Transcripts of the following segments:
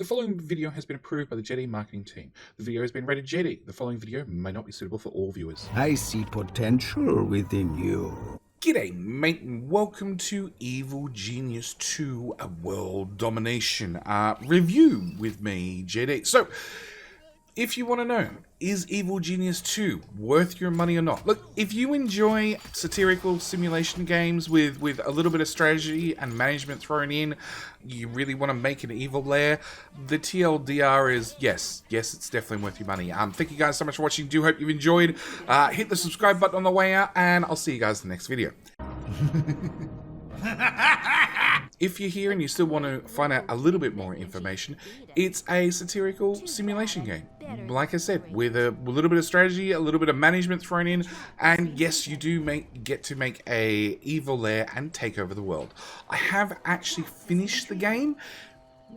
The following video has been approved by the Jedi marketing team. The video has been rated Jedi. The following video may not be suitable for all viewers. I see potential within you. G'day, mate, and welcome to Evil Genius 2, a World Domination review with me, Jedi. So, if you want to know, is Evil Genius 2 worth your money or not? Look, if you enjoy satirical simulation games with a little bit of strategy and management thrown in, you really want to make an evil Lair, the TLDR is yes, it's definitely worth your money. Thank you guys so much for watching. Do hope you've enjoyed. Hit the subscribe button on the way out, and I'll see you guys in the next video. If you're here and you still want to find out a little bit more information, it's a satirical simulation game. Like I said, with a little bit of strategy, a little bit of management thrown in, and yes, you do get to make a evil Lair and take over the world. I have actually finished the game.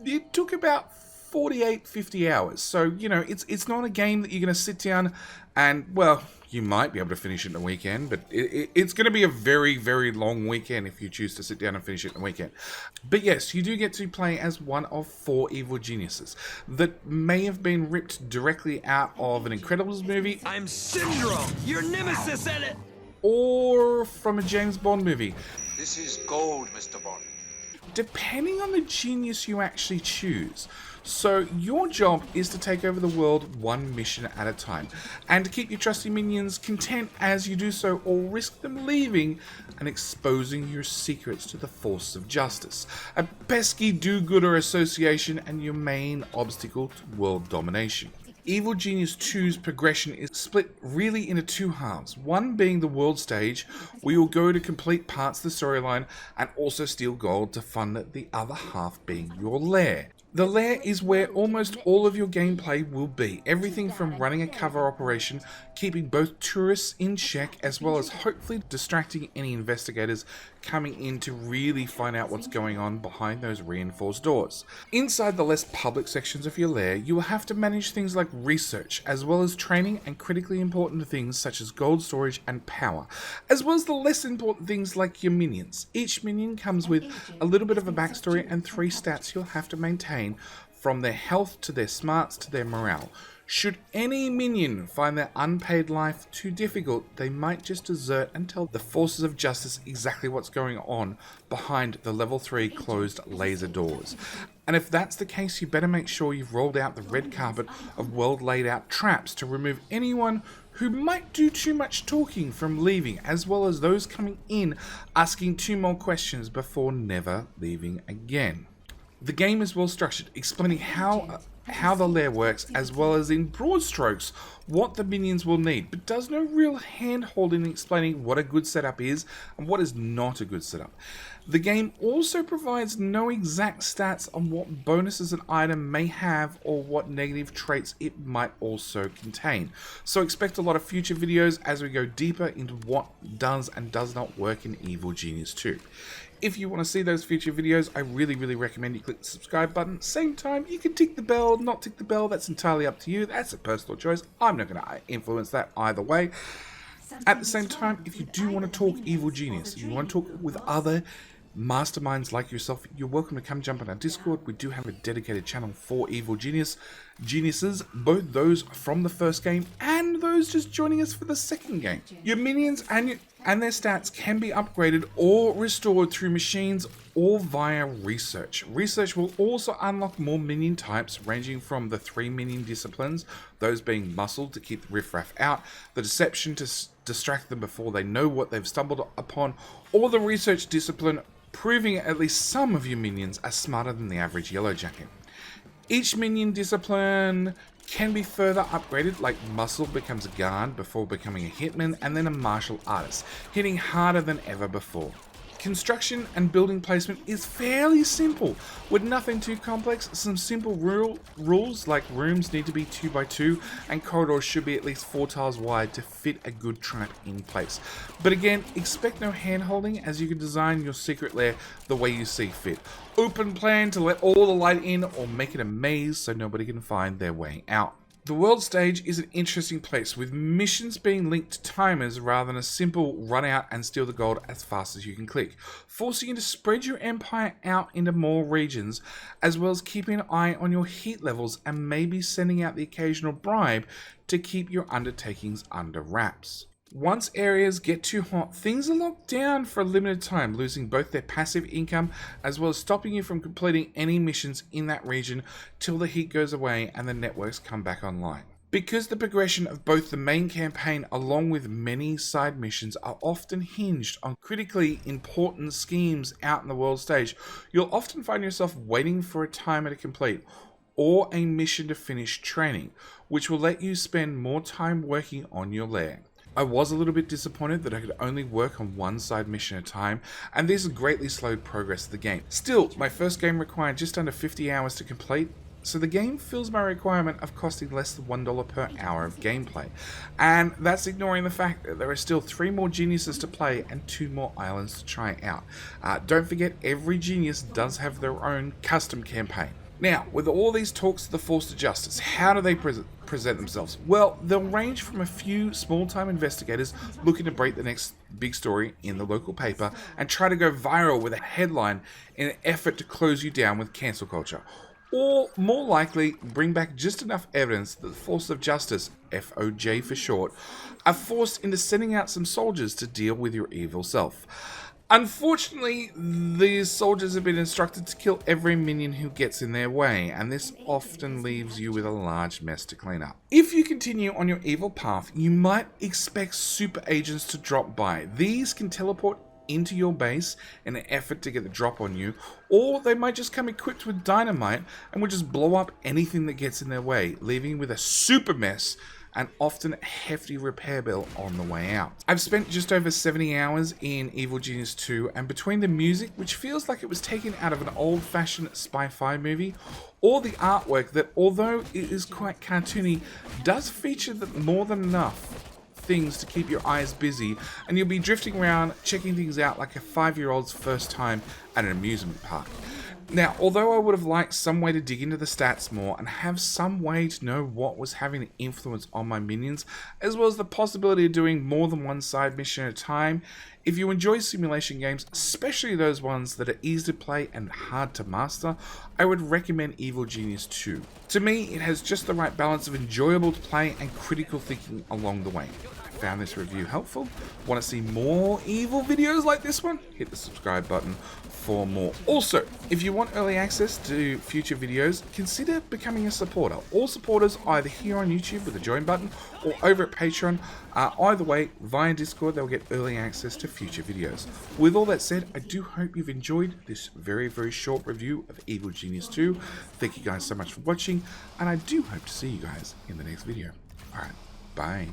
It took about 48-50 hours, so you know it's not a game that you're going to sit down and, well, you might be able to finish it in a weekend, but it's going to be a very long weekend if you choose to sit down and finish it in a weekend. But yes, you do get to play as one of 4 evil geniuses that may have been ripped directly out of an Incredibles movie. I'm Syndrome, your nemesis at it! Or from a James Bond movie. This is gold, Mr. Bond. Depending on the genius you actually choose. So your job is to take over the world one mission at a time, and to keep your trusty minions content as you do so, or risk them leaving and exposing your secrets to the force of justice, a pesky do-gooder association and your main obstacle to world domination. Evil Genius 2's progression is split really into 2 halves, one being the world stage, where you'll go to complete parts of the storyline and also steal gold to fund the other half being your lair. The Lair is where almost all of your gameplay will be, everything from running a cover operation, keeping both tourists in check, as well as hopefully distracting any investigators coming in to really find out what's going on behind those reinforced doors. Inside the less public sections of your Lair, you will have to manage things like research, as well as training and critically important things such as gold storage and power, as well as the less important things like your minions. Each minion comes with a little bit of a backstory and 3 stats you'll have to maintain, from their health to their smarts to their morale. Should any minion find their unpaid life too difficult, they might just desert and tell the forces of justice exactly what's going on behind the level 3 closed laser doors. And if that's the case, you better make sure you've rolled out the red carpet of well laid out traps to remove anyone who might do too much talking from leaving, as well as those coming in asking 2 more questions before never leaving again. The game is well structured, explaining how the Lair works, as well as in broad strokes what the minions will need, but does no real hand-holding in explaining what a good setup is and what is not a good setup. The game also provides no exact stats on what bonuses an item may have or what negative traits it might also contain. So expect a lot of future videos as we go deeper into what does and does not work in Evil Genius 2. If you want to see those future videos, I really recommend you click the subscribe button. Same time, you can tick the bell, not tick the bell, that's entirely up to you. That's a personal choice. I'm not going to influence that either way. At the same time, if you do want to talk Evil Genius, you want to talk with other masterminds like yourself, you're welcome to come jump on our Discord. We do have a dedicated channel for Evil Geniuses, both those from the first game and those just joining us for the second game. Your minions and their stats can be upgraded or restored through machines or via research. Research will also unlock more minion types, ranging from the 3 minion disciplines, those being muscle to keep the riffraff out, the deception to distract them before they know what they've stumbled upon, or the research discipline, proving at least some of your minions are smarter than the average yellow jacket. Each minion discipline can be further upgraded, like muscle becomes a guard before becoming a hitman, and then a martial artist, hitting harder than ever before. Construction and building placement is fairly simple, with nothing too complex. Some simple rules like rooms need to be 2 by 2 and corridors should be at least 4 tiles wide to fit a good trap in place. But again, expect no hand holding, as you can design your secret lair the way you see fit. Open plan to let all the light in, or make it a maze so nobody can find their way out. The world stage is an interesting place, with missions being linked to timers rather than a simple run out and steal the gold as fast as you can click, forcing you to spread your empire out into more regions, as well as keeping an eye on your heat levels and maybe sending out the occasional bribe to keep your undertakings under wraps. Once areas get too hot, things are locked down for a limited time, losing both their passive income as well as stopping you from completing any missions in that region till the heat goes away and the networks come back online. Because the progression of both the main campaign along with many side missions are often hinged on critically important schemes out in the world stage, you'll often find yourself waiting for a timer to complete or a mission to finish training, which will let you spend more time working on your lair. I was a little bit disappointed that I could only work on one side mission at a time, and this greatly slowed progress of the game. Still, my first game required just under 50 hours to complete, so the game fills my requirement of costing less than $1 per hour of gameplay. And that's ignoring the fact that there are still 3 more geniuses to play and 2 more islands to try out. Don't forget, every genius does have their own custom campaign. Now, with all these talks of the Force of Justice, how do they present themselves? Well, they'll range from a few small-time investigators looking to break the next big story in the local paper and try to go viral with a headline in an effort to close you down with cancel culture. Or, more likely, bring back just enough evidence that the Force of Justice, FOJ for short, are forced into sending out some soldiers to deal with your evil self. Unfortunately, these soldiers have been instructed to kill every minion who gets in their way, and this often leaves you with a large mess to clean up. If you continue on your evil path, you might expect super agents to drop by. These can teleport into your base in an effort to get the drop on you, or they might just come equipped with dynamite and will just blow up anything that gets in their way, leaving you with a super mess and often a hefty repair bill on the way out. I've spent just over 70 hours in Evil Genius 2, and between the music, which feels like it was taken out of an old-fashioned spy-fi movie, or the artwork that, although it is quite cartoony, does feature more than enough things to keep your eyes busy, and you'll be drifting around checking things out like a 5-year-old's first time at an amusement park. Now, although I would have liked some way to dig into the stats more and have some way to know what was having an influence on my minions, as well as the possibility of doing more than one side mission at a time, if you enjoy simulation games, especially those ones that are easy to play and hard to master, I would recommend Evil Genius 2. To me, it has just the right balance of enjoyable to play and critical thinking along the way. Found this review helpful? Want to see more evil videos like this one? Hit the subscribe button for more. Also, if you want early access to future videos, consider becoming a supporter. All supporters are either here on YouTube with the join button or over at Patreon. Either way, via Discord, they'll get early access to future videos. With all that said, I do hope you've enjoyed this very, very short review of Evil Genius 2. Thank you guys so much for watching, and I do hope to see you guys in the next video. Alright, bye.